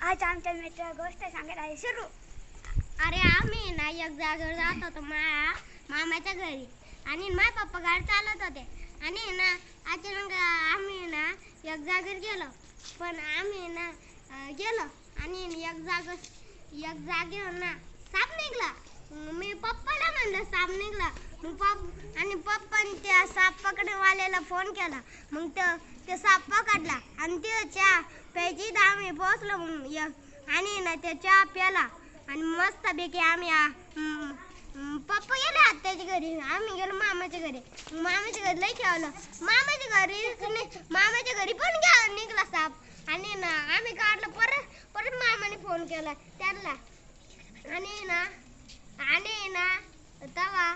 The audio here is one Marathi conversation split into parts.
आज आमच्या मित्र गोष्ट सांगत आहे सुरू. अरे आम्ही ना एक जागेवर जात होतो मामाच्या घरी आणि माझे पप्पा गाडी चालत होते आणि ना अचानक आम्ही ना एक जागेवर गेलो. पण आम्ही ना गेलो आणि एक जागेवर ना साप निघला. मी पप्पाला म्हणलं साप निघला. आणि पप्पाने त्या साप पकडवाल्याला फोन केला. मग ते साप पकडला आणि ते चहा प्यायची तर आम्ही पोहोचलो. आणि ना ते चहा प्याला आणि मस्तपैकी आम्ही पप्पा गेले आत्याच्या घरी, आम्ही गेलो मामाच्या घरी. मामाच्या घरी लई खेळलो. मामाच्या घरी पण निघला साप आणि ना आम्ही काढलं. परत मामाने फोन केला त्यांना आणि ना तवा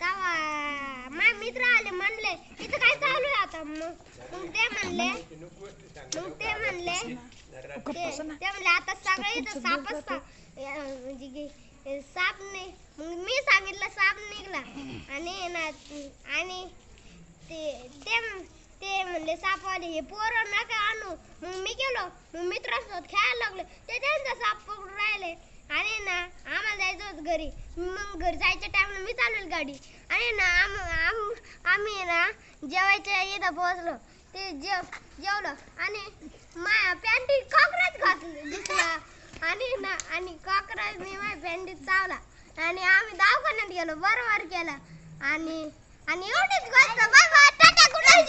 माझे मित्र आले. म्हणले इथं काय चालू आहे आता. मग ते म्हणले आता सगळे इथं सापच म्हणजे साप नाही. मग मी सांगितलं साप निघला आणि ते म्हणले सापवाले हे पोरं नका आणू. मग मी गेलो. मग मित्रांसोबत खेळायला लागलो. ते त्यांचा साप पकडून राहिले आणि ना आम्हाला जायचं होतं घरी. मग घरी जायच्या टाइमला मी चालवली गाडी आणि ना आम्ही ना जेवायच्या इथं पोहोचलो. ते जेवलो आणि माझ्या पॅन्टीत कॉकरोच दिसला आणि कॉकरोचने माझ्या पॅन्टीत चावला आणि आम्ही दवाखान्यात गेलो. बरोबर केलं आणि एवढीच गोष्ट. Bye bye, tata, good night.